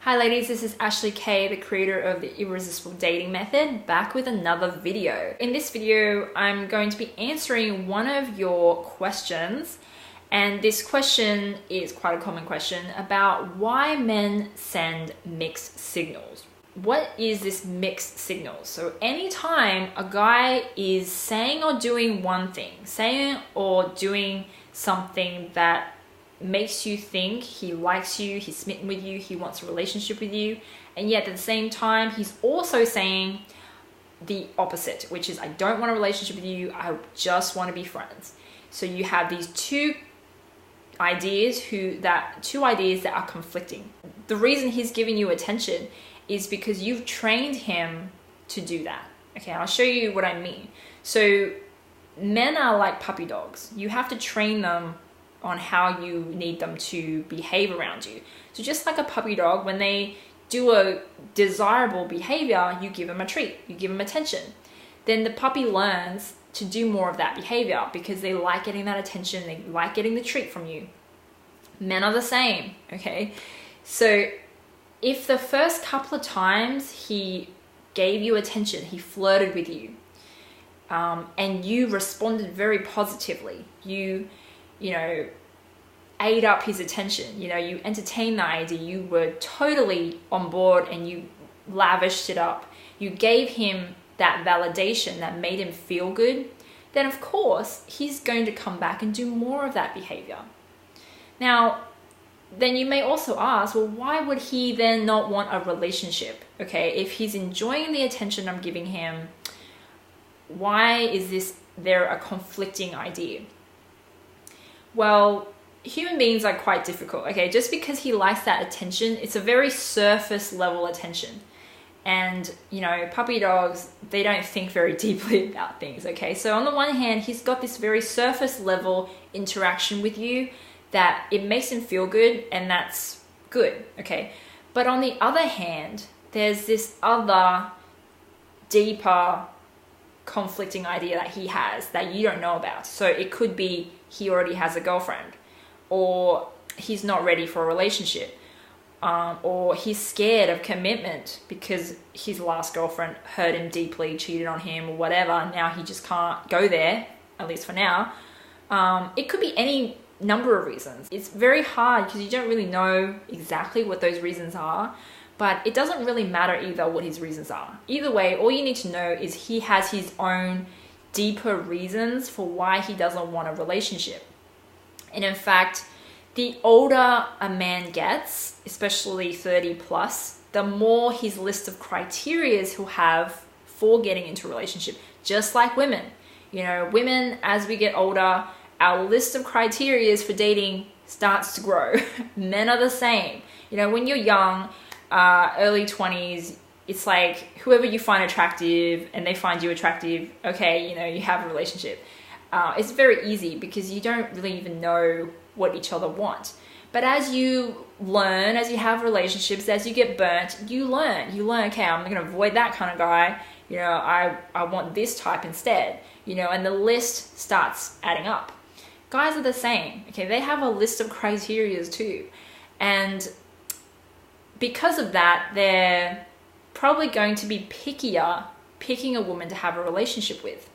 Hi ladies, this is Ashley Kay, the creator of the Irresistible Dating Method, back with another video. In this video, I'm going to be answering one of your questions, and this question is quite a common question about why men send mixed signals. What is this mixed signal? So anytime a guy is saying or doing one thing, saying or doing something that makes you think he likes you, he's smitten with you, he wants a relationship with you, and yet at the same time he's also saying the opposite, which is I don't want a relationship with you, I just want to be friends. So you have these two ideas that are conflicting. The reason he's giving you attention is because you've trained him to do that. Okay, I'll show you what I mean. So men are like puppy dogs. You have to train them on how you need them to behave around you. So just like a puppy dog, when they do a desirable behavior, you give them a treat, you give them attention. Then the puppy learns to do more of that behavior because they like getting that attention, they like getting the treat from you. Men are the same, okay? So if the first couple of times he gave you attention, he flirted with you, and you responded very positively, you ate up his attention, you entertained the idea, you were totally on board and you lavished it up, you gave him that validation that made him feel good, then of course he's going to come back and do more of that behavior. Now, then you may also ask, well, why would he then not want a relationship? Okay, if he's enjoying the attention I'm giving him, why is there a conflicting idea? Well, human beings are quite difficult, okay? Just because he likes that attention, it's a very surface level attention. And, puppy dogs, they don't think very deeply about things, okay? So on the one hand, he's got this very surface level interaction with you that it makes him feel good, and that's good, okay? But on the other hand, there's this other deeper conflicting idea that he has that you don't know about. So it could be he already has a girlfriend, or he's not ready for a relationship, or he's scared of commitment because his last girlfriend hurt him deeply, cheated on him, or whatever. Now he just can't go there, at least for now. It could be any number of reasons. It's very hard because you don't really know exactly what those reasons are, but it doesn't really matter either what his reasons are. Either way, all you need to know is he has his own deeper reasons for why he doesn't want a relationship. And in fact, the older a man gets, especially 30 plus, the more his list of criteria he'll have for getting into a relationship. Just like women. Women, as we get older, our list of criteria for dating starts to grow. Men are the same. When you're young, early 20s, it's like whoever you find attractive and they find you attractive, okay, you have a relationship. It's very easy because you don't really even know what each other want. But as you learn, as you have relationships, as you get burnt, you learn, okay, I'm going to avoid that kind of guy. I want this type instead, and the list starts adding up. Guys are the same, okay? They have a list of criteria too. And because of that, they're probably going to be pickier picking a woman to have a relationship with.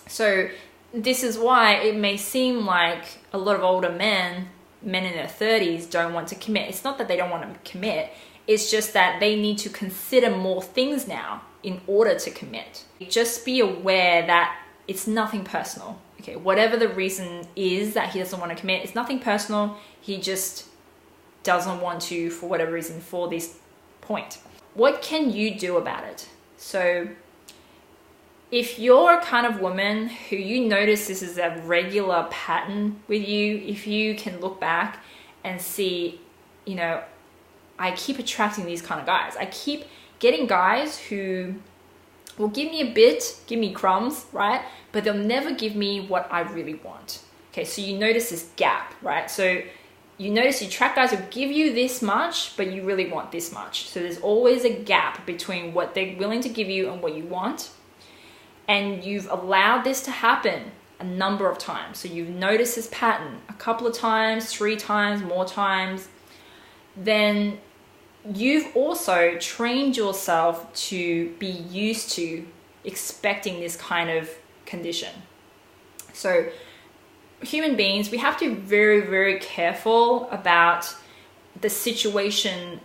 So this is why it may seem like a lot of older men in their 30s don't want to commit. It's not that they don't want to commit. It's just that they need to consider more things now in order to commit. Just be aware that it's nothing personal. Okay, whatever the reason is that he doesn't want to commit, it's nothing personal. He just doesn't want to, for whatever reason, for this point. What can you do about it? So if you're a kind of woman who you notice this is a regular pattern with you, if you can look back and see, I keep attracting these kind of guys. I keep getting guys who will give me a bit, give me crumbs, right? But they'll never give me what I really want. Okay, so you notice this gap, right? So you notice you attract guys who give you this much, but you really want this much. So there's always a gap between what they're willing to give you and what you want. And you've allowed this to happen a number of times. So you've noticed this pattern a couple of times, 3 times, more times. Then you've also trained yourself to be used to expecting this kind of condition. So human beings, we have to be very, very careful about the situation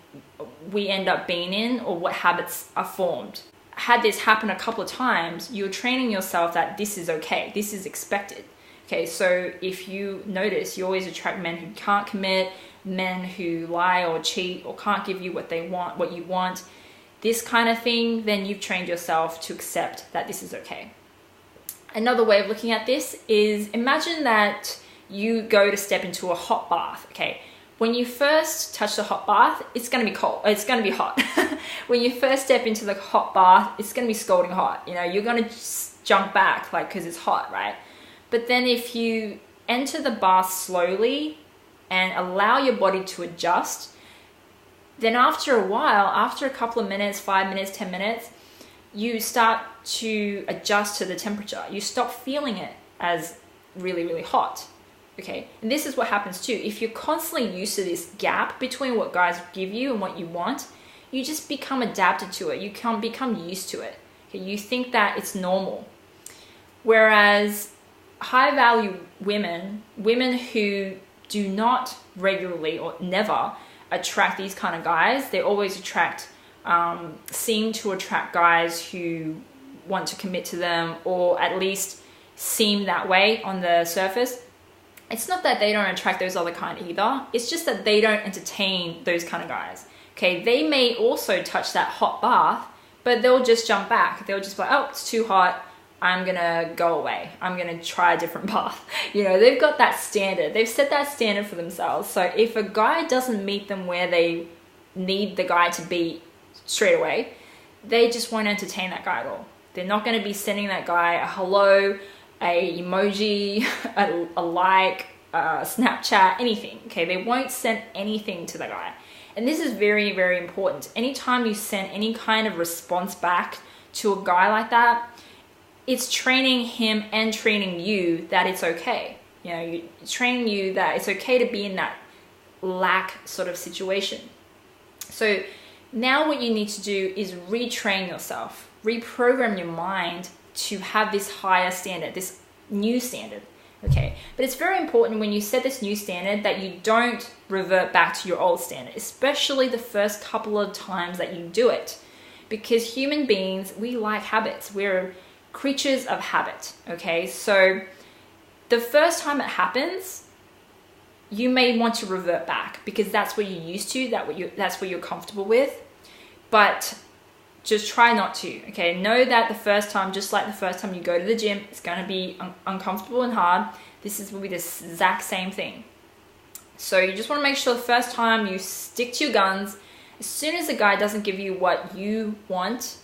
we end up being in or what habits are formed. Had this happen a couple of times, you're training yourself that this is okay, this is expected. Okay, so if you notice, you always attract men who can't commit, men who lie or cheat or can't give you what they want, what you want, this kind of thing, then you've trained yourself to accept that this is okay. Another way of looking at this is, imagine that you go to step into a hot bath. Okay, when you first touch the hot bath, it's going to be cold. It's going to be hot. When you first step into the hot bath, it's going to be scalding hot. You know, you're going to jump back, like, because it's hot, right? But then if you enter the bath slowly and allow your body to adjust, then after a while, after a couple of minutes, 5 minutes, 10 minutes, you start to adjust to the temperature. You stop feeling it as really, really hot. Okay, and this is what happens too. If you're constantly used to this gap between what guys give you and what you want, you just become adapted to it. You can become used to it. Okay, you think that it's normal. Whereas high value women who do not regularly or never attract these kind of guys, they always seem to attract guys who want to commit to them, or at least seem that way on the surface. It's not that they don't attract those other kind either. It's just that they don't entertain those kind of guys. Okay, they may also touch that hot bath, but they'll just jump back. They'll just be like, oh, it's too hot. I'm gonna go away. I'm gonna try a different path. You know, they've got that standard. They've set that standard for themselves. So if a guy doesn't meet them where they need the guy to be straight away, they just won't entertain that guy at all. They're not gonna be sending that guy a hello, a emoji, a like, Snapchat, anything. Okay, they won't send anything to the guy. And this is very, very important. Anytime you send any kind of response back to a guy like that, it's training him and training you that it's okay. You know, you're training you that it's okay to be in that lack sort of situation. So now what you need to do is retrain yourself, reprogram your mind to have this higher standard, this new standard. Okay, but it's very important when you set this new standard that you don't revert back to your old standard, especially the first couple of times that you do it. Because human beings, we like habits. We're creatures of habit. Okay, so the first time it happens, you may want to revert back because that's what you're used to, that's what you're comfortable with. But just try not to. Okay, know that the first time, just like the first time you go to the gym, it's going to be uncomfortable and hard. This will be the exact same thing. So you just want to make sure the first time you stick to your guns. As soon as the guy doesn't give you what you want,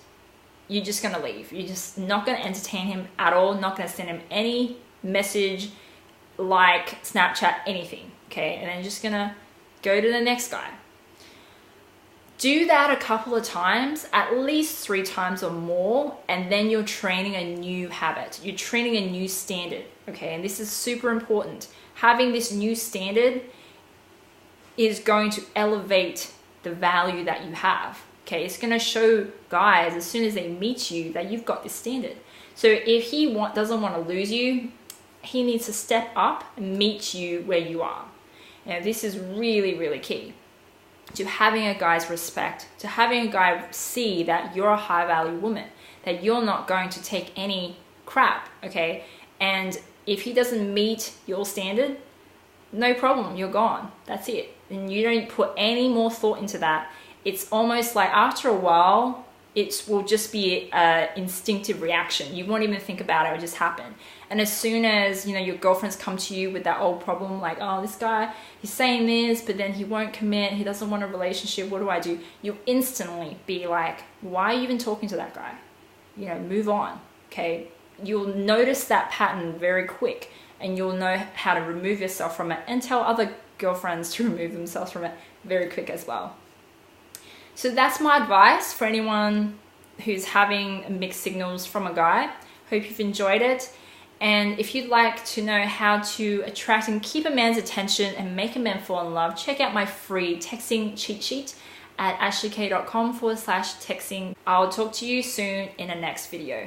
you're just going to leave. You're just not going to entertain him at all, not going to send him any message, like Snapchat, anything. Okay, and then you're just going to go to the next guy. Do that a couple of times, at least 3 times or more, and then you're training a new habit. You're training a new standard, okay? And this is super important. Having this new standard is going to elevate the value that you have, okay? It's going to show guys as soon as they meet you that you've got this standard. So if he doesn't want to lose you, he needs to step up and meet you where you are. Now, this is really, really key to having a guy's respect, to having a guy see that you're a high value woman, that you're not going to take any crap, okay? And if he doesn't meet your standard, no problem, you're gone. That's it. And you don't put any more thought into that. It's almost like after a while, it will just be an instinctive reaction. You won't even think about it, it'll just happen. And as soon as, you know, your girlfriends come to you with that old problem, like, oh, this guy, he's saying this, but then he won't commit, he doesn't want a relationship, what do I do? You'll instantly be like, why are you even talking to that guy? You know, move on, okay? You'll notice that pattern very quick, and you'll know how to remove yourself from it and tell other girlfriends to remove themselves from it very quick as well. So that's my advice for anyone who's having mixed signals from a guy. Hope you've enjoyed it. And if you'd like to know how to attract and keep a man's attention and make a man fall in love, check out my free texting cheat sheet at ashleyk.com/texting. I'll talk to you soon in the next video.